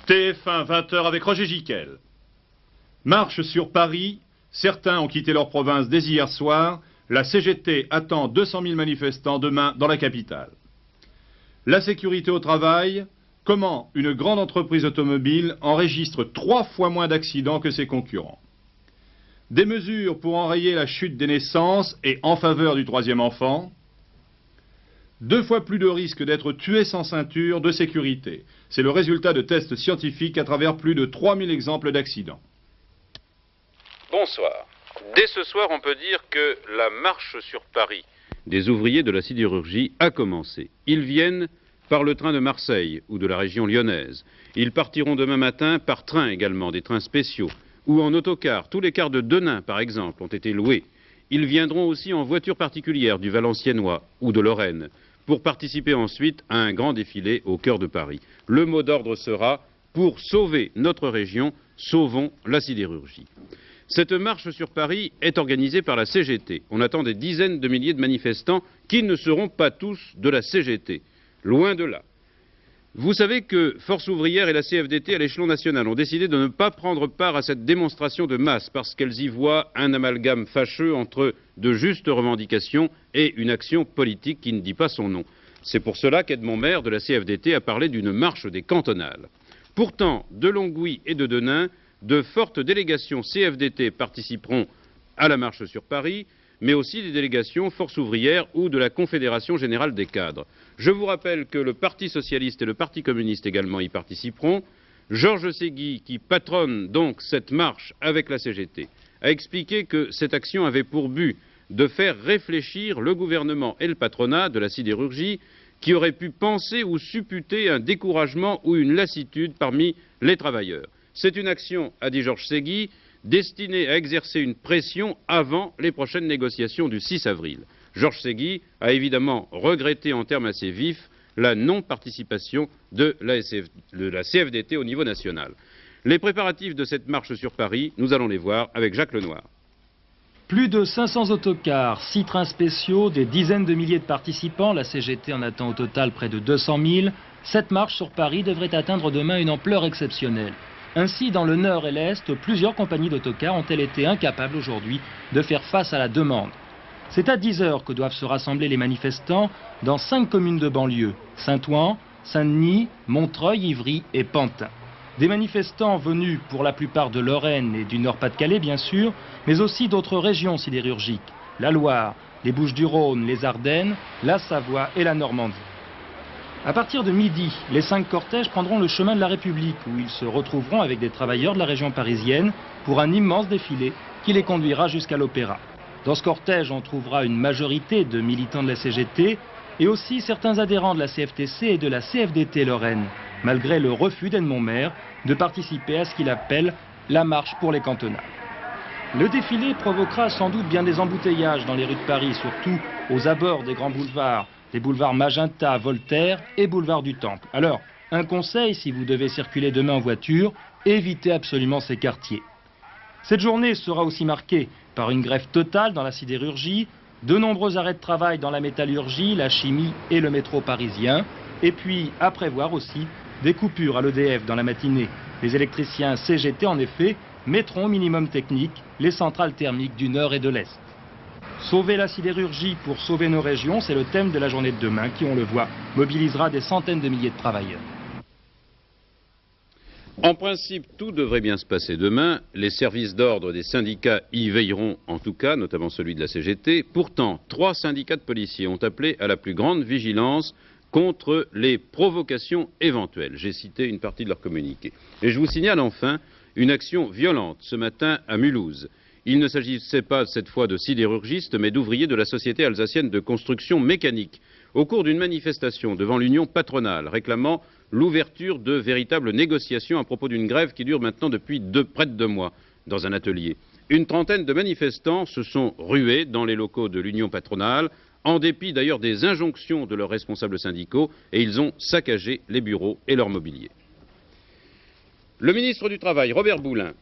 TF1, 20h avec Roger Giquel. Marche sur Paris, certains ont quitté leur province dès hier soir. La CGT attend 200 000 manifestants demain dans la capitale. La sécurité au travail, comment une grande entreprise automobile enregistre 3 fois moins d'accidents que ses concurrents. Des mesures pour enrayer la chute des naissances et en faveur du 3e enfant. 2 fois plus de risques d'être tué sans ceinture de sécurité. C'est le résultat de tests scientifiques à travers plus de 3000 exemples d'accidents. Bonsoir. Dès ce soir, on peut dire que la marche sur Paris des ouvriers de la sidérurgie a commencé. Ils viennent par le train de Marseille ou de la région lyonnaise. Ils partiront demain matin par train également, des trains spéciaux, ou en autocar. Tous les cars de Denain, par exemple, ont été loués. Ils viendront aussi en voiture particulière du Valenciennois ou de Lorraine, pour participer ensuite à un grand défilé au cœur de Paris. Le mot d'ordre sera « Pour sauver notre région, sauvons la sidérurgie ». Cette marche sur Paris est organisée par la CGT. On attend des dizaines de milliers de manifestants qui ne seront pas tous de la CGT. Loin de là. Vous savez que Force ouvrière et la CFDT à l'échelon national ont décidé de ne pas prendre part à cette démonstration de masse parce qu'elles y voient un amalgame fâcheux entre de justes revendications et une action politique qui ne dit pas son nom. C'est pour cela qu'Edmond Maire de la CFDT a parlé d'une marche des cantonales. Pourtant, de Longwy et de Denain, de fortes délégations CFDT participeront à la marche sur Paris, mais aussi des délégations Force ouvrière ou de la Confédération générale des cadres. Je vous rappelle que le Parti socialiste et le Parti communiste également y participeront. Georges Segui, qui patronne donc cette marche avec la CGT, a expliqué que cette action avait pour but de faire réfléchir le gouvernement et le patronat de la sidérurgie qui auraient pu penser ou supputer un découragement ou une lassitude parmi les travailleurs. C'est une action, a dit Georges Segui, destinée à exercer une pression avant les prochaines négociations du 6 avril. Georges Segui a évidemment regretté en termes assez vifs la non-participation de la CFDT au niveau national. Les préparatifs de cette marche sur Paris, nous allons les voir avec Jacques Lenoir. Plus de 500 autocars, 6 trains spéciaux, des dizaines de milliers de participants, la CGT en attend au total près de 200 000. Cette marche sur Paris devrait atteindre demain une ampleur exceptionnelle. Ainsi, dans le Nord et l'Est, plusieurs compagnies d'autocars ont-elles été incapables aujourd'hui de faire face à la demande. C'est à 10 h que doivent se rassembler les manifestants dans 5 communes de banlieue, Saint-Ouen, Saint-Denis, Montreuil, Ivry et Pantin. Des manifestants venus pour la plupart de Lorraine et du Nord-Pas-de-Calais bien sûr, mais aussi d'autres régions sidérurgiques, la Loire, les Bouches-du-Rhône, les Ardennes, la Savoie et la Normandie. À partir de midi, les 5 cortèges prendront le chemin de la République où ils se retrouveront avec des travailleurs de la région parisienne pour un immense défilé qui les conduira jusqu'à l'Opéra. Dans ce cortège, on trouvera une majorité de militants de la CGT et aussi certains adhérents de la CFTC et de la CFDT Lorraine, malgré le refus d'Edmond Maire de participer à ce qu'il appelle la marche pour les cantonales. Le défilé provoquera sans doute bien des embouteillages dans les rues de Paris, surtout aux abords des grands boulevards, les boulevards Magenta, Voltaire et boulevard du Temple. Alors, un conseil si vous devez circuler demain en voiture, évitez absolument ces quartiers. Cette journée sera aussi marquée par une grève totale dans la sidérurgie, de nombreux arrêts de travail dans la métallurgie, la chimie et le métro parisien, et puis à prévoir aussi des coupures à l'EDF dans la matinée. Les électriciens CGT en effet mettront au minimum technique les centrales thermiques du Nord et de l'Est. Sauver la sidérurgie pour sauver nos régions, c'est le thème de la journée de demain qui, on le voit, mobilisera des centaines de milliers de travailleurs. En principe, tout devrait bien se passer demain. Les services d'ordre des syndicats y veilleront en tout cas, notamment celui de la CGT. Pourtant, 3 syndicats de policiers ont appelé à la plus grande vigilance contre les provocations éventuelles. J'ai cité une partie de leur communiqué. Et je vous signale enfin une action violente ce matin à Mulhouse. Il ne s'agissait pas cette fois de sidérurgistes, mais d'ouvriers de la Société alsacienne de construction mécanique, au cours d'une manifestation devant l'Union patronale, réclamant l'ouverture de véritables négociations à propos d'une grève qui dure maintenant depuis près de 2 mois dans un atelier. Une trentaine de manifestants se sont rués dans les locaux de l'Union patronale, en dépit d'ailleurs des injonctions de leurs responsables syndicaux, et ils ont saccagé les bureaux et leur mobilier. Le ministre du Travail, Robert Boulin,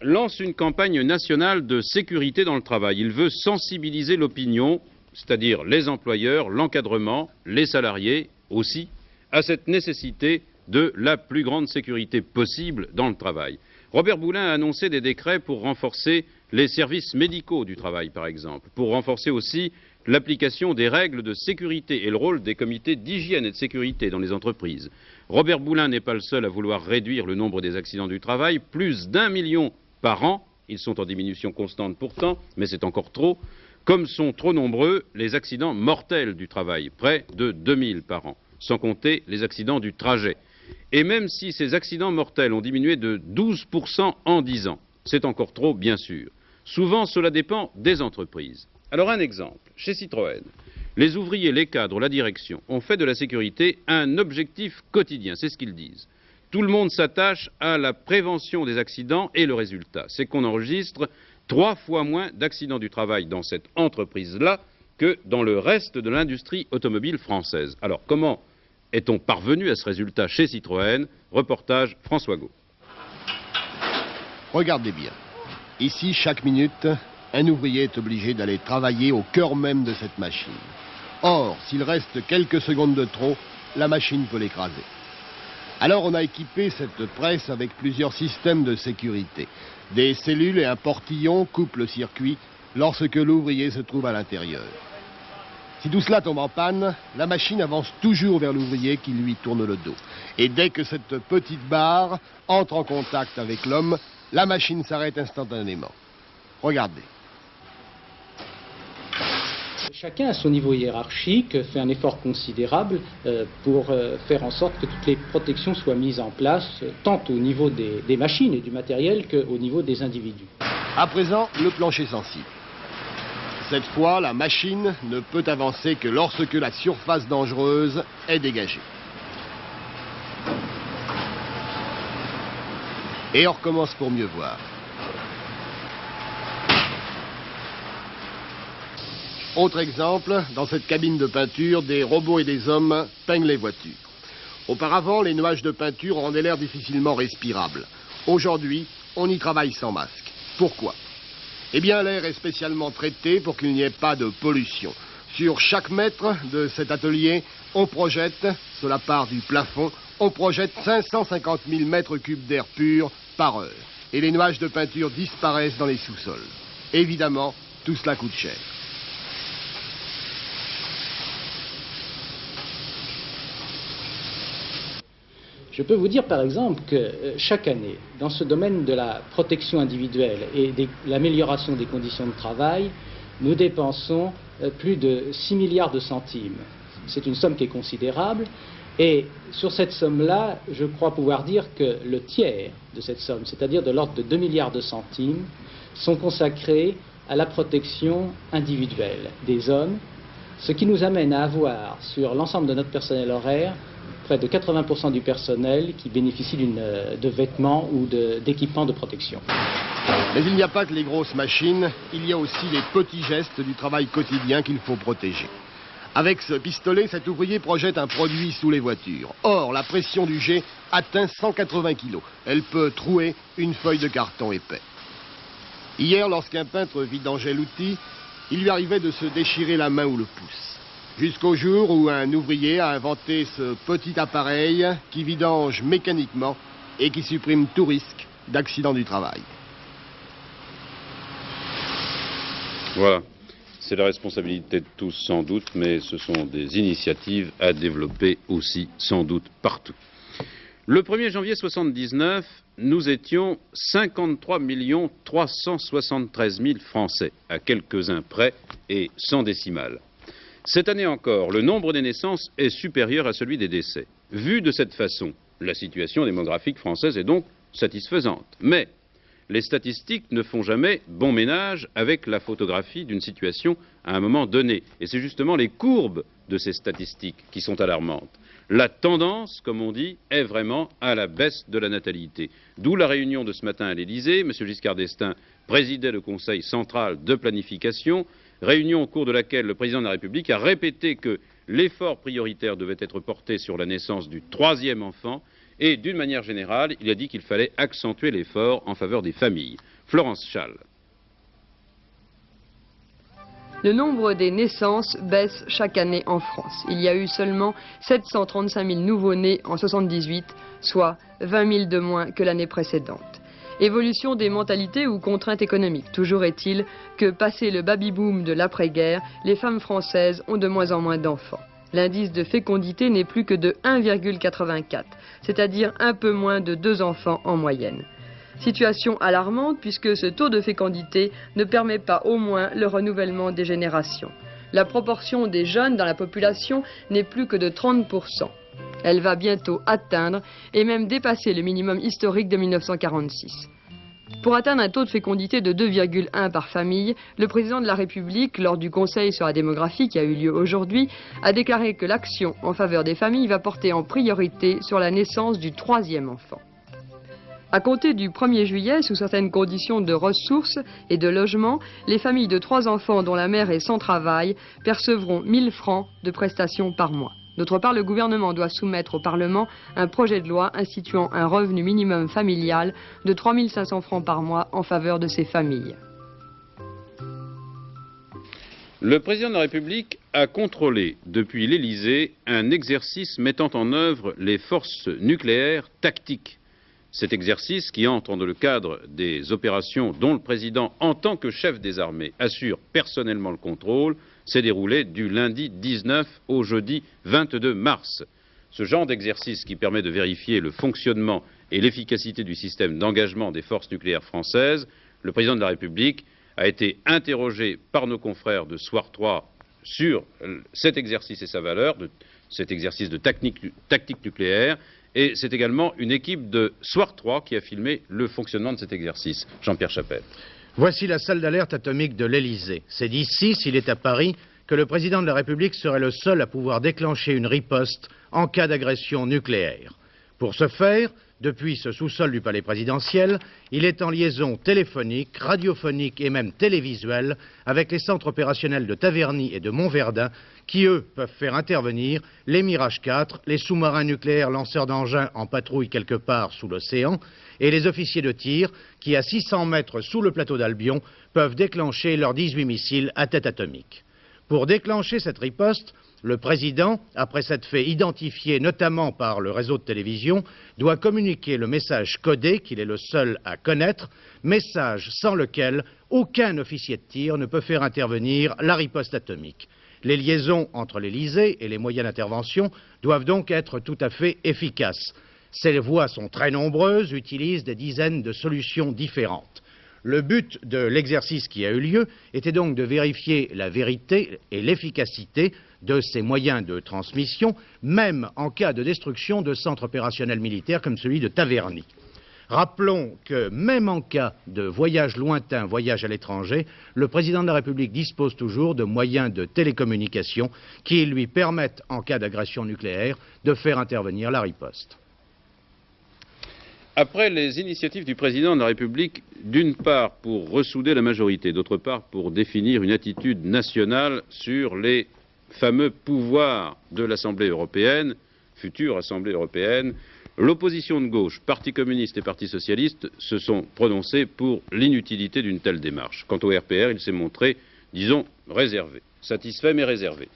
lance une campagne nationale de sécurité dans le travail. Il veut sensibiliser l'opinion, c'est-à-dire les employeurs, l'encadrement, les salariés aussi, à cette nécessité de la plus grande sécurité possible dans le travail. Robert Boulin a annoncé des décrets pour renforcer les services médicaux du travail, par exemple, pour renforcer aussi l'application des règles de sécurité et le rôle des comités d'hygiène et de sécurité dans les entreprises. Robert Boulin n'est pas le seul à vouloir réduire le nombre des accidents du travail, plus d'1 million par an. Ils sont en diminution constante pourtant, mais c'est encore trop, comme sont trop nombreux les accidents mortels du travail, près de 2000 par an, sans compter les accidents du trajet. Et même si ces accidents mortels ont diminué de 12% en 10 ans, c'est encore trop, bien sûr. Souvent, cela dépend des entreprises. Alors un exemple, chez Citroën, les ouvriers, les cadres, la direction ont fait de la sécurité un objectif quotidien, c'est ce qu'ils disent. Tout le monde s'attache à la prévention des accidents et le résultat, c'est qu'on enregistre 3 fois moins d'accidents du travail dans cette entreprise-là que dans le reste de l'industrie automobile française. Alors comment est-on parvenu à ce résultat chez Citroën? Reportage François Gault. Regardez bien. Ici, chaque minute, un ouvrier est obligé d'aller travailler au cœur même de cette machine. Or, s'il reste quelques secondes de trop, la machine peut l'écraser. Alors on a équipé cette presse avec plusieurs systèmes de sécurité. Des cellules et un portillon coupent le circuit lorsque l'ouvrier se trouve à l'intérieur. Si tout cela tombe en panne, la machine avance toujours vers l'ouvrier qui lui tourne le dos. Et dès que cette petite barre entre en contact avec l'homme, la machine s'arrête instantanément. Regardez. Chacun à son niveau hiérarchique fait un effort considérable pour faire en sorte que toutes les protections soient mises en place, tant au niveau des machines et du matériel qu'au niveau des individus. À présent, le plancher sensible. Cette fois, la machine ne peut avancer que lorsque la surface dangereuse est dégagée. Et on recommence pour mieux voir. Autre exemple, dans cette cabine de peinture, des robots et des hommes peignent les voitures. Auparavant, les nuages de peinture rendaient l'air difficilement respirable. Aujourd'hui, on y travaille sans masque. Pourquoi? Eh bien, l'air est spécialement traité pour qu'il n'y ait pas de pollution. Sur chaque mètre de cet atelier, on projette, cela part du plafond, on projette 550 000 mètres cubes d'air pur par heure. Et les nuages de peinture disparaissent dans les sous-sols. Évidemment, tout cela coûte cher. Je peux vous dire par exemple que chaque année, dans ce domaine de la protection individuelle et de l'amélioration des conditions de travail, nous dépensons plus de 6 milliards de centimes. C'est une somme qui est considérable et sur cette somme-là, je crois pouvoir dire que le tiers de cette somme, c'est-à-dire de l'ordre de 2 milliards de centimes, sont consacrés à la protection individuelle des hommes, ce qui nous amène à avoir sur l'ensemble de notre personnel horaire près de 80% du personnel qui bénéficie de vêtements ou d'équipements de protection. Mais il n'y a pas que les grosses machines, il y a aussi les petits gestes du travail quotidien qu'il faut protéger. Avec ce pistolet, cet ouvrier projette un produit sous les voitures. Or, la pression du jet atteint 180 kg. Elle peut trouer une feuille de carton épais. Hier, lorsqu'un peintre vidangeait l'outil, il lui arrivait de se déchirer la main ou le pouce. Jusqu'au jour où un ouvrier a inventé ce petit appareil qui vidange mécaniquement et qui supprime tout risque d'accident du travail. Voilà, c'est la responsabilité de tous sans doute, mais ce sont des initiatives à développer aussi sans doute partout. Le 1er janvier 1979, nous étions 53 373 000 Français, à quelques-uns près et sans décimale. Cette année encore, le nombre des naissances est supérieur à celui des décès. Vu de cette façon, la situation démographique française est donc satisfaisante. Mais les statistiques ne font jamais bon ménage avec la photographie d'une situation à un moment donné. Et c'est justement les courbes de ces statistiques qui sont alarmantes. La tendance, comme on dit, est vraiment à la baisse de la natalité. D'où la réunion de ce matin à l'Élysée. M. Giscard d'Estaing présidait le Conseil central de planification, réunion au cours de laquelle le président de la République a répété que l'effort prioritaire devait être porté sur la naissance du 3e enfant et, d'une manière générale, il a dit qu'il fallait accentuer l'effort en faveur des familles. Florence Schall. Le nombre des naissances baisse chaque année en France. Il y a eu seulement 735 000 nouveau-nés en 1978, soit 20 000 de moins que l'année précédente. Évolution des mentalités ou contraintes économiques. Toujours est-il que, passé le baby-boom de l'après-guerre, les femmes françaises ont de moins en moins d'enfants. L'indice de fécondité n'est plus que de 1,84, c'est-à-dire un peu moins de 2 enfants en moyenne. Situation alarmante puisque ce taux de fécondité ne permet pas au moins le renouvellement des générations. La proportion des jeunes dans la population n'est plus que de 30%. Elle va bientôt atteindre et même dépasser le minimum historique de 1946. Pour atteindre un taux de fécondité de 2,1 par famille, le président de la République, lors du Conseil sur la démographie qui a eu lieu aujourd'hui, a déclaré que l'action en faveur des familles va porter en priorité sur la naissance du 3e enfant. À compter du 1er juillet, sous certaines conditions de ressources et de logement, les familles de 3 enfants dont la mère est sans travail percevront 1 000 francs de prestations par mois. D'autre part, le gouvernement doit soumettre au Parlement un projet de loi instituant un revenu minimum familial de 3 500 francs par mois en faveur de ces familles. Le président de la République a contrôlé depuis l'Élysée un exercice mettant en œuvre les forces nucléaires tactiques. Cet exercice, qui entre dans le cadre des opérations dont le président, en tant que chef des armées, assure personnellement le contrôle, s'est déroulé du lundi 19 au jeudi 22 mars. Ce genre d'exercice qui permet de vérifier le fonctionnement et l'efficacité du système d'engagement des forces nucléaires françaises, le président de la République a été interrogé par nos confrères de Soir 3 sur cet exercice et sa valeur, cet exercice de tactique nucléaire. Et c'est également une équipe de Soir 3 qui a filmé le fonctionnement de cet exercice. Jean-Pierre Chapelle. Voici la salle d'alerte atomique de l'Élysée. C'est d'ici, s'il est à Paris, que le président de la République serait le seul à pouvoir déclencher une riposte en cas d'agression nucléaire. Pour ce faire, depuis ce sous-sol du palais présidentiel, il est en liaison téléphonique, radiophonique et même télévisuelle avec les centres opérationnels de Taverny et de Montverdun qui, eux, peuvent faire intervenir les Mirage 4, les sous-marins nucléaires lanceurs d'engins en patrouille quelque part sous l'océan et les officiers de tir qui, à 600 mètres sous le plateau d'Albion, peuvent déclencher leurs 18 missiles à tête atomique. Pour déclencher cette riposte, le président, après s'être fait identifier notamment par le réseau de télévision, doit communiquer le message codé qu'il est le seul à connaître, message sans lequel aucun officier de tir ne peut faire intervenir la riposte atomique. Les liaisons entre l'Élysée et les moyens d'intervention doivent donc être tout à fait efficaces. Ces voies sont très nombreuses, utilisent des dizaines de solutions différentes. Le but de l'exercice qui a eu lieu était donc de vérifier la vérité et l'efficacité de ces moyens de transmission, même en cas de destruction de centres opérationnels militaires comme celui de Taverny. Rappelons que même en cas de voyage lointain, voyage à l'étranger, le président de la République dispose toujours de moyens de télécommunication qui lui permettent, en cas d'agression nucléaire, de faire intervenir la riposte. Après les initiatives du président de la République, d'une part pour ressouder la majorité, d'autre part pour définir une attitude nationale sur les fameux pouvoirs de l'Assemblée européenne, future Assemblée européenne, l'opposition de gauche, Parti communiste et Parti socialiste, se sont prononcés pour l'inutilité d'une telle démarche. Quant au RPR, il s'est montré, disons, réservé, satisfait mais réservé.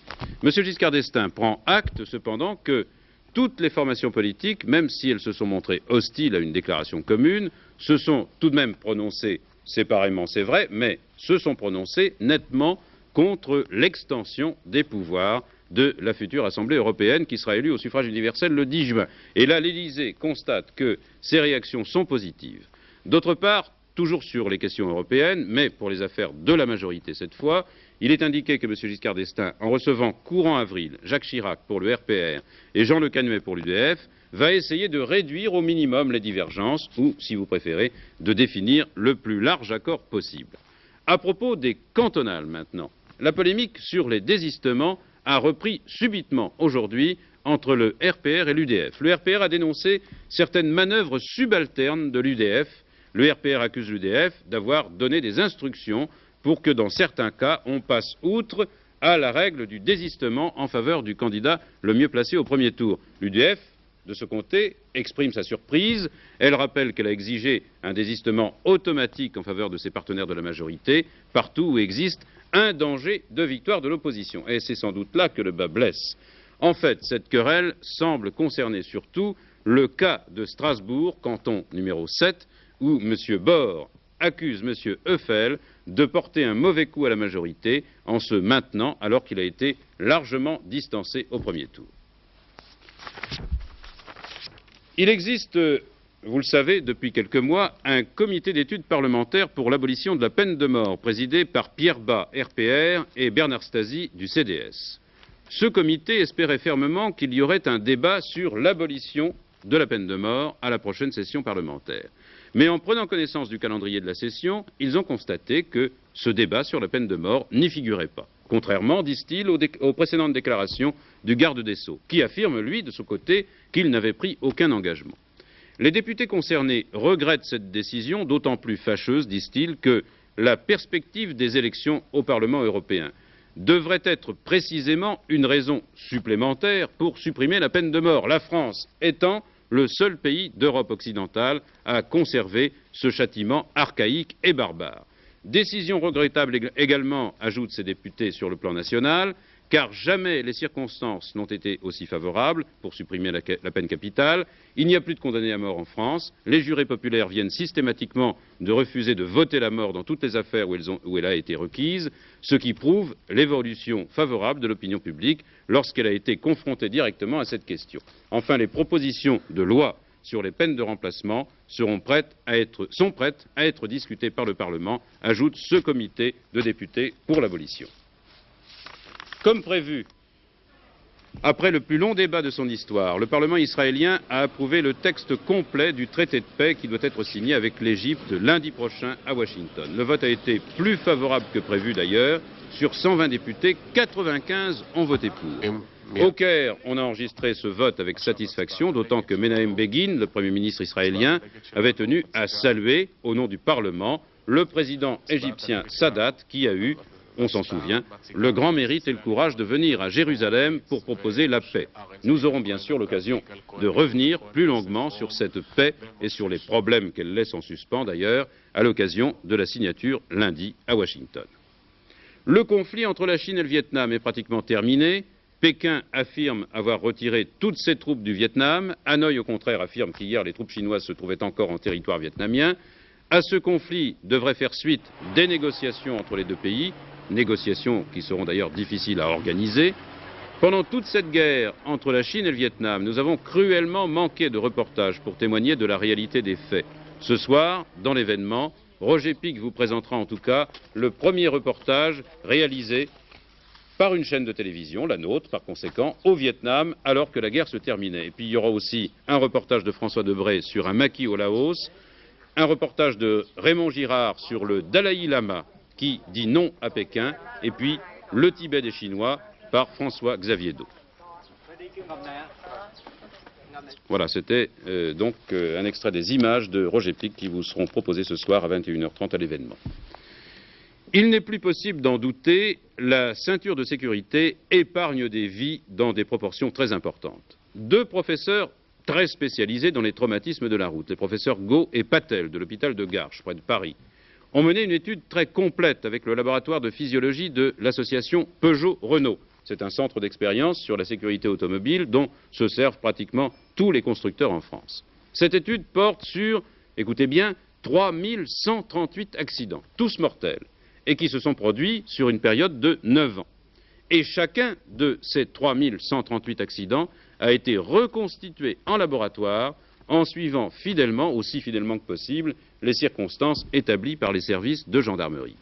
M. Giscard d'Estaing prend acte cependant que toutes les formations politiques, même si elles se sont montrées hostiles à une déclaration commune, se sont tout de même prononcées séparément, c'est vrai, mais se sont prononcées nettement contre l'extension des pouvoirs de la future Assemblée européenne qui sera élue au suffrage universel le 10 juin. Et là, l'Élysée constate que ces réactions sont positives. D'autre part, toujours sur les questions européennes, mais pour les affaires de la majorité cette fois, il est indiqué que M. Giscard d'Estaing, en recevant courant avril Jacques Chirac pour le RPR et Jean Le Canuet pour l'UDF, va essayer de réduire au minimum les divergences ou, si vous préférez, de définir le plus large accord possible. À propos des cantonales maintenant, la polémique sur les désistements a repris subitement aujourd'hui entre le RPR et l'UDF. Le RPR a dénoncé certaines manœuvres subalternes de l'UDF. Le RPR accuse l'UDF d'avoir donné des instructions pour que, dans certains cas, on passe outre à la règle du désistement en faveur du candidat le mieux placé au premier tour. L'UDF, de ce côté, exprime sa surprise. Elle rappelle qu'elle a exigé un désistement automatique en faveur de ses partenaires de la majorité, partout où existe un danger de victoire de l'opposition. Et c'est sans doute là que le bât blesse. En fait, cette querelle semble concerner surtout le cas de Strasbourg, canton numéro 7, où M. Bord accuse M. Eufel de porter un mauvais coup à la majorité en se maintenant alors qu'il a été largement distancé au premier tour. Il existe, vous le savez, depuis quelques mois, un comité d'études parlementaires pour l'abolition de la peine de mort, présidé par Pierre Bas, RPR, et Bernard Stasi, du CDS. Ce comité espérait fermement qu'il y aurait un débat sur l'abolition de la peine de mort à la prochaine session parlementaire. Mais en prenant connaissance du calendrier de la session, ils ont constaté que ce débat sur la peine de mort n'y figurait pas. Contrairement, disent-ils, aux précédentes déclarations du garde des Sceaux, qui affirme, lui, de son côté, qu'il n'avait pris aucun engagement. Les députés concernés regrettent cette décision, d'autant plus fâcheuse, disent-ils, que la perspective des élections au Parlement européen devrait être précisément une raison supplémentaire pour supprimer la peine de mort, la France étant le seul pays d'Europe occidentale à conserver ce châtiment archaïque et barbare. Décision regrettable également, ajoutent ces députés, sur le plan national, car jamais les circonstances n'ont été aussi favorables pour supprimer la peine capitale. Il n'y a plus de condamnés à mort en France. Les jurés populaires viennent systématiquement de refuser de voter la mort dans toutes les affaires où elle a été requise, ce qui prouve l'évolution favorable de l'opinion publique lorsqu'elle a été confrontée directement à cette question. Enfin, les propositions de loi sur les peines de remplacement sont prêtes à être discutées par le Parlement, ajoute ce comité de députés pour l'abolition. Comme prévu, après le plus long débat de son histoire, le Parlement israélien a approuvé le texte complet du traité de paix qui doit être signé avec l'Égypte lundi prochain à Washington. Le vote a été plus favorable que prévu d'ailleurs. Sur 120 députés, 95 ont voté pour. Au Caire, on a enregistré ce vote avec satisfaction, d'autant que Menahem Begin, le Premier ministre israélien, avait tenu à saluer, au nom du Parlement, le président égyptien Sadat, qui a eu, on s'en souvient, le grand mérite et le courage de venir à Jérusalem pour proposer la paix. Nous aurons bien sûr l'occasion de revenir plus longuement sur cette paix et sur les problèmes qu'elle laisse en suspens d'ailleurs à l'occasion de la signature lundi à Washington. Le conflit entre la Chine et le Vietnam est pratiquement terminé. Pékin affirme avoir retiré toutes ses troupes du Vietnam. Hanoï, au contraire, affirme qu'hier les troupes chinoises se trouvaient encore en territoire vietnamien. À ce conflit devraient faire suite des négociations entre les deux pays, négociations qui seront d'ailleurs difficiles à organiser. Pendant toute cette guerre entre la Chine et le Vietnam, nous avons cruellement manqué de reportages pour témoigner de la réalité des faits. Ce soir, dans l'événement, Roger Pic vous présentera en tout cas le premier reportage réalisé par une chaîne de télévision, la nôtre par conséquent, au Vietnam alors que la guerre se terminait. Et puis il y aura aussi un reportage de François Debré sur un maquis au Laos, un reportage de Raymond Girard sur le Dalai Lama qui dit non à Pékin, et puis le Tibet des Chinois par François-Xavier Do. Voilà, c'était donc un extrait des images de Roger Pic qui vous seront proposées ce soir à 21h30 à l'événement. Il n'est plus possible d'en douter, la ceinture de sécurité épargne des vies dans des proportions très importantes. Deux professeurs très spécialisés dans les traumatismes de la route, les professeurs Gau et Patel de l'hôpital de Garches, près de Paris, ont mené une étude très complète avec le laboratoire de physiologie de l'association Peugeot-Renault. C'est un centre d'expérience sur la sécurité automobile dont se servent pratiquement tous les constructeurs en France. Cette étude porte sur, écoutez bien, 3138 accidents, tous mortels, et qui se sont produits sur une période de 9 ans. Et chacun de ces 3138 accidents a été reconstitué en laboratoire en suivant fidèlement, aussi fidèlement que possible, les circonstances établies par les services de gendarmerie.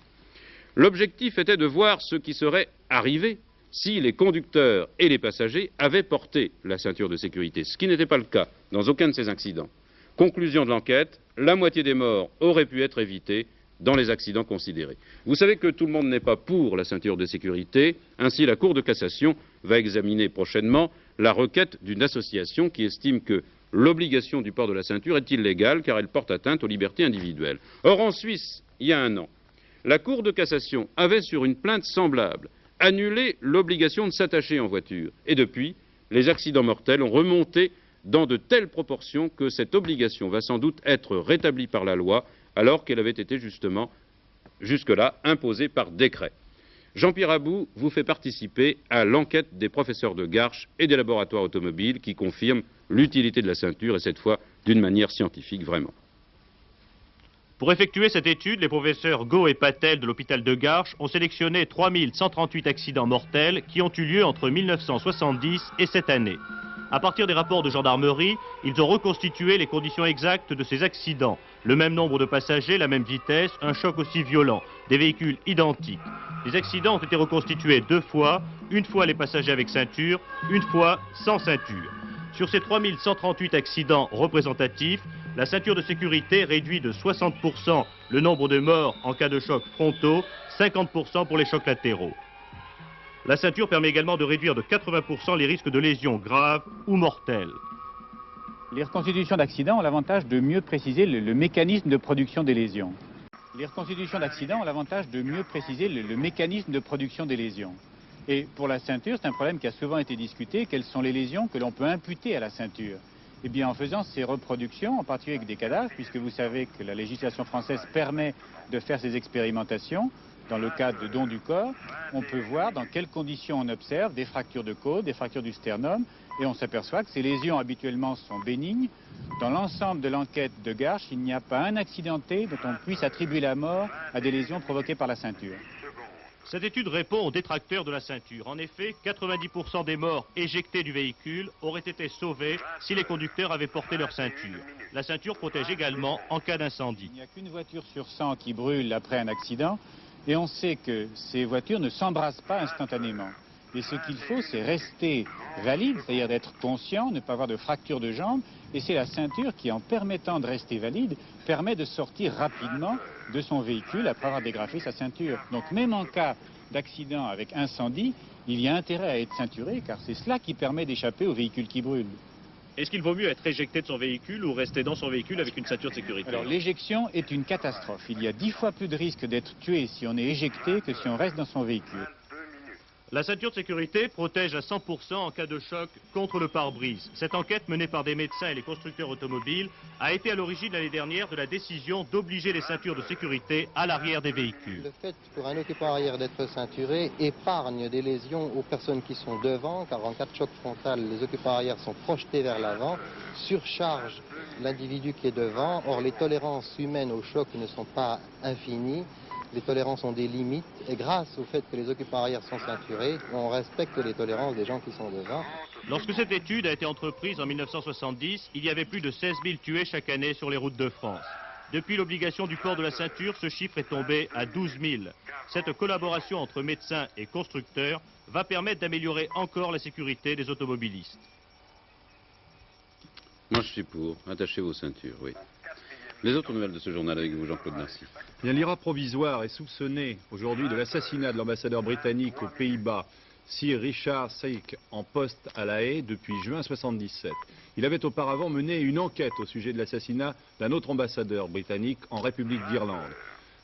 L'objectif était de voir ce qui serait arrivé si les conducteurs et les passagers avaient porté la ceinture de sécurité, ce qui n'était pas le cas dans aucun de ces accidents. Conclusion de l'enquête, la moitié des morts auraient pu être évitées dans les accidents considérés. Vous savez que tout le monde n'est pas pour la ceinture de sécurité, ainsi la Cour de cassation va examiner prochainement la requête d'une association qui estime que l'obligation du port de la ceinture est illégale car elle porte atteinte aux libertés individuelles. Or, en Suisse, il y a un an, la Cour de cassation avait, sur une plainte semblable, annulé l'obligation de s'attacher en voiture. Et depuis, les accidents mortels ont remonté dans de telles proportions que cette obligation va sans doute être rétablie par la loi alors qu'elle avait été justement jusque-là imposée par décret. Jean-Pierre Abou vous fait participer à l'enquête des professeurs de Garches et des laboratoires automobiles qui confirment l'utilité de la ceinture, et cette fois d'une manière scientifique vraiment. Pour effectuer cette étude, les professeurs Gau et Patel de l'hôpital de Garches ont sélectionné 3138 accidents mortels qui ont eu lieu entre 1970 et cette année. À partir des rapports de gendarmerie, ils ont reconstitué les conditions exactes de ces accidents. Le même nombre de passagers, la même vitesse, un choc aussi violent, des véhicules identiques. Les accidents ont été reconstitués 2 fois, une fois les passagers avec ceinture, une fois sans ceinture. Sur ces 3138 accidents représentatifs, la ceinture de sécurité réduit de 60% le nombre de morts en cas de chocs frontaux, 50% pour les chocs latéraux. La ceinture permet également de réduire de 80% les risques de lésions graves ou mortelles. Les reconstitutions d'accidents ont l'avantage de mieux préciser le mécanisme de production des lésions. Les reconstitutions d'accidents ont l'avantage de mieux préciser le mécanisme de production des lésions. Et pour la ceinture, c'est un problème qui a souvent été discuté. Quelles sont les lésions que l'on peut imputer à la ceinture? Eh bien, en faisant ces reproductions, en particulier avec des cadavres, puisque vous savez que la législation française permet de faire ces expérimentations, dans le cadre de dons du corps, on peut voir dans quelles conditions on observe des fractures de côte, des fractures du sternum, et on s'aperçoit que ces lésions habituellement sont bénignes. Dans l'ensemble de l'enquête de Garches, il n'y a pas un accidenté dont on puisse attribuer la mort à des lésions provoquées par la ceinture. Cette étude répond aux détracteurs de la ceinture. En effet, 90% des morts éjectés du véhicule auraient été sauvés si les conducteurs avaient porté leur ceinture. La ceinture protège également en cas d'incendie. Il n'y a qu'une voiture sur 100 qui brûle après un accident, et on sait que ces voitures ne s'embrassent pas instantanément. Et ce qu'il faut, c'est rester valide, c'est-à-dire d'être conscient, ne pas avoir de fracture de jambe, et c'est la ceinture qui, en permettant de rester valide, permet de sortir rapidement de son véhicule après avoir dégrafé sa ceinture. Donc même en cas d'accident avec incendie, il y a intérêt à être ceinturé, car c'est cela qui permet d'échapper aux véhicules qui brûlent. Est-ce qu'il vaut mieux être éjecté de son véhicule ou rester dans son véhicule avec une ceinture de sécurité? Alors l'éjection est une catastrophe. Il y a 10 fois plus de risque d'être tué si on est éjecté que si on reste dans son véhicule. La ceinture de sécurité protège à 100% en cas de choc contre le pare-brise. Cette enquête menée par des médecins et les constructeurs automobiles a été à l'origine l'année dernière de la décision d'obliger les ceintures de sécurité à l'arrière des véhicules. Le fait pour un occupant arrière d'être ceinturé épargne des lésions aux personnes qui sont devant, car en cas de choc frontal, les occupants arrière sont projetés vers l'avant, surchargent l'individu qui est devant. Or, les tolérances humaines au choc ne sont pas infinies. Les tolérances ont des limites et grâce au fait que les occupants arrière sont ceinturés, on respecte les tolérances des gens qui sont devant. Lorsque cette étude a été entreprise en 1970, il y avait plus de 16 000 tués chaque année sur les routes de France. Depuis l'obligation du port de la ceinture, ce chiffre est tombé à 12 000. Cette collaboration entre médecins et constructeurs va permettre d'améliorer encore la sécurité des automobilistes. Moi je suis pour. Attachez vos ceintures, oui. Les autres nouvelles de ce journal avec vous, Jean-Claude Mercier. Bien, l'IRA provisoire est soupçonné aujourd'hui de l'assassinat de l'ambassadeur britannique aux Pays-Bas, Sir Richard Sykes, en poste à La Haye depuis juin 1977. Il avait auparavant mené une enquête au sujet de l'assassinat d'un autre ambassadeur britannique en République d'Irlande.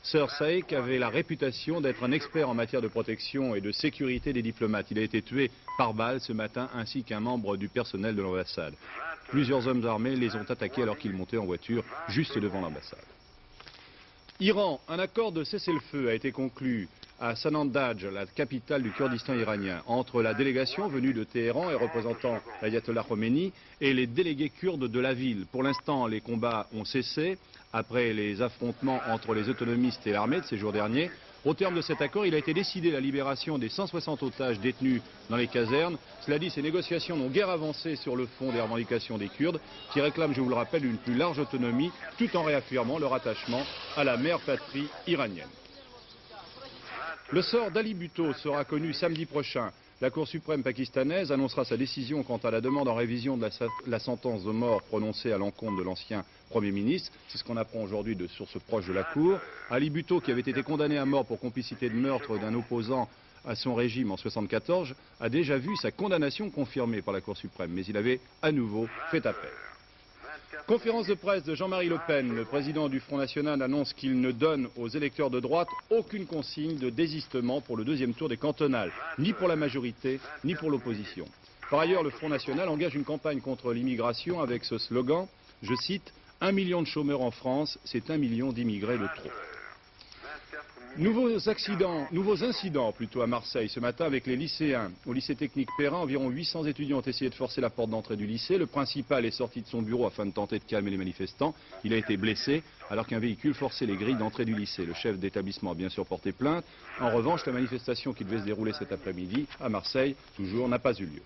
Sir Sykes avait la réputation d'être un expert en matière de protection et de sécurité des diplomates. Il a été tué par balle ce matin, ainsi qu'un membre du personnel de l'ambassade. Plusieurs hommes armés les ont attaqués alors qu'ils montaient en voiture juste devant l'ambassade. Iran, un accord de cessez-le-feu a été conclu à Sanandaj, la capitale du Kurdistan iranien, entre la délégation venue de Téhéran et représentant l'ayatollah Khomeini et les délégués kurdes de la ville. Pour l'instant, les combats ont cessé après les affrontements entre les autonomistes et l'armée de ces jours derniers. Au terme de cet accord, il a été décidé la libération des 160 otages détenus dans les casernes. Cela dit, ces négociations n'ont guère avancé sur le fond des revendications des Kurdes, qui réclament, je vous le rappelle, une plus large autonomie, tout en réaffirmant leur attachement à la mère patrie iranienne. Le sort d'Ali Bhutto sera connu samedi prochain. La Cour suprême pakistanaise annoncera sa décision quant à la demande en révision de la sentence de mort prononcée à l'encontre de l'ancien Premier ministre. C'est ce qu'on apprend aujourd'hui de sources proches de la Cour. Ali Bhutto, qui avait été condamné à mort pour complicité de meurtre d'un opposant à son régime en 1974, a déjà vu sa condamnation confirmée par la Cour suprême, mais il avait à nouveau fait appel. Conférence de presse de Jean-Marie Le Pen. Le président du Front National annonce qu'il ne donne aux électeurs de droite aucune consigne de désistement pour le deuxième tour des cantonales, ni pour la majorité, ni pour l'opposition. Par ailleurs, le Front National engage une campagne contre l'immigration avec ce slogan, je cite, « 1 million de chômeurs en France, c'est 1 million d'immigrés de trop ». Nouveaux incidents plutôt à Marseille ce matin avec les lycéens. Au lycée technique Perrin, environ 800 étudiants ont essayé de forcer la porte d'entrée du lycée. Le principal est sorti de son bureau afin de tenter de calmer les manifestants. Il a été blessé alors qu'un véhicule forçait les grilles d'entrée du lycée. Le chef d'établissement a bien sûr porté plainte. En revanche, la manifestation qui devait se dérouler cet après-midi à Marseille, toujours, n'a pas eu lieu.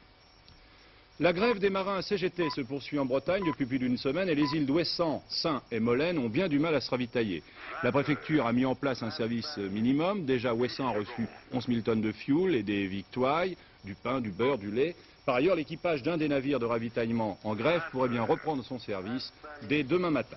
La grève des marins CGT se poursuit en Bretagne depuis plus d'une semaine et les îles d'Ouessant, Saint et Molène ont bien du mal à se ravitailler. La préfecture a mis en place un service minimum. Déjà, Ouessant a reçu 11 000 tonnes de fioul et des victuailles, du pain, du beurre, du lait. Par ailleurs, l'équipage d'un des navires de ravitaillement en grève pourrait bien reprendre son service dès demain matin.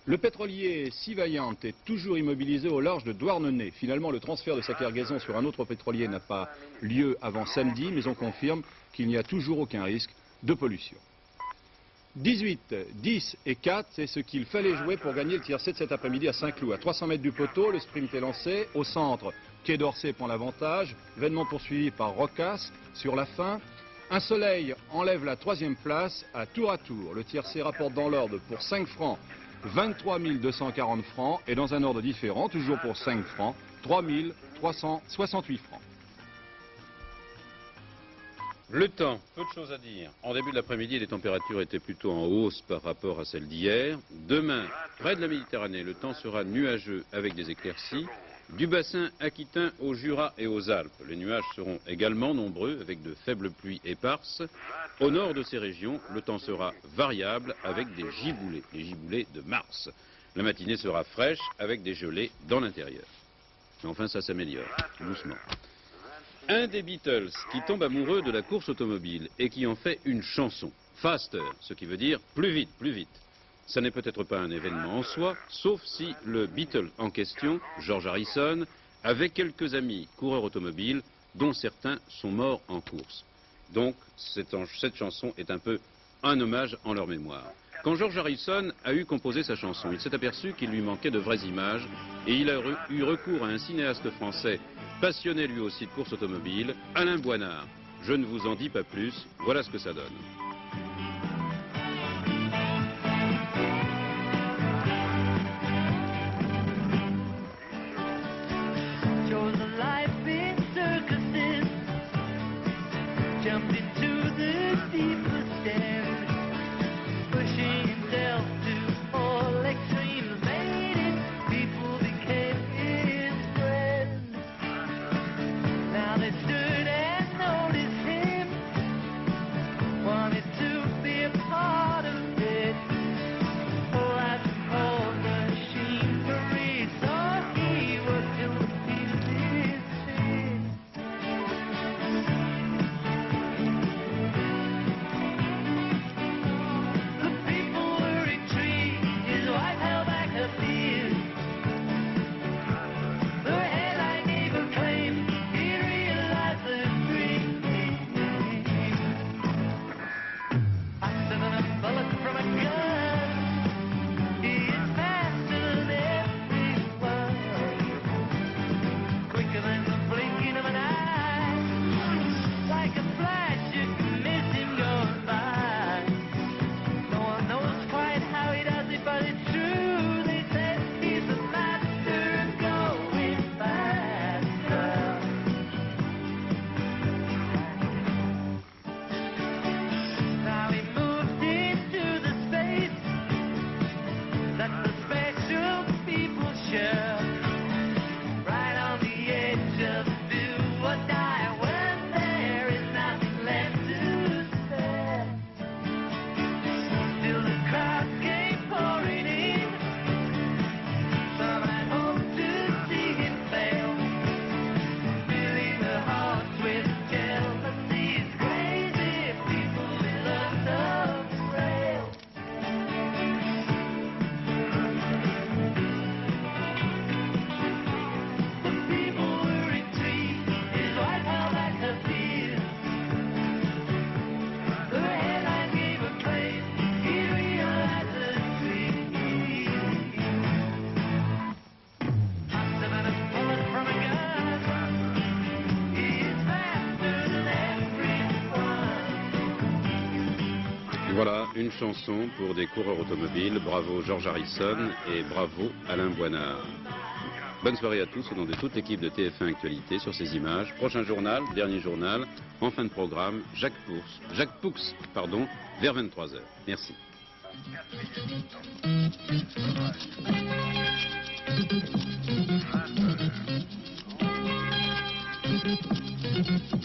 Le pétrolier Sivayant est toujours immobilisé au large de Douarnenez. Finalement, le transfert de sa cargaison sur un autre pétrolier n'a pas lieu avant samedi, mais on confirme qu'il n'y a toujours aucun risque de pollution. 18, 10 et 4, c'est ce qu'il fallait jouer pour gagner le tiercé de cet après-midi à Saint-Cloud. À 300 mètres du poteau, le sprint est lancé. Au centre, Quai d'Orsay prend l'avantage. Vainement poursuivi par Rocas sur la fin. Un soleil enlève la 3e place à tour. Le tiercé rapporte dans l'ordre pour 5 francs 23 240 francs et dans un ordre différent, toujours pour 5 francs, 3 368 francs. Le temps, peu de choses à dire. En début de l'après-midi, les températures étaient plutôt en hausse par rapport à celles d'hier. Demain, près de la Méditerranée, le temps sera nuageux avec des éclaircies. Du bassin aquitain au Jura et aux Alpes, les nuages seront également nombreux avec de faibles pluies éparses. Au nord de ces régions, le temps sera variable avec des giboulées, les giboulées de mars. La matinée sera fraîche avec des gelées dans l'intérieur. Mais enfin, ça s'améliore, doucement. Un des Beatles qui tombe amoureux de la course automobile et qui en fait une chanson, Faster, ce qui veut dire plus vite, plus vite. Ça n'est peut-être pas un événement en soi, sauf si le Beatle en question, George Harrison, avait quelques amis coureurs automobiles dont certains sont morts en course. Donc cette chanson est un peu un hommage en leur mémoire. Quand George Harrison a eu composé sa chanson, il s'est aperçu qu'il lui manquait de vraies images et il a eu recours à un cinéaste français passionné lui aussi de course automobile, Alain Boinard. Je ne vous en dis pas plus, voilà ce que ça donne. Jumped into the deepest end, pushing himself to all extremes, made it, people became his friends. Now they stood and noticed him, wanted une chanson pour des coureurs automobiles. Bravo George Harrison et bravo Alain Boinard. Bonne soirée à tous au nom de toute l'équipe de TF1 Actualité sur ces images. Prochain journal, dernier journal, en fin de programme, Jacques Poux, vers 23h. Merci. Thank you.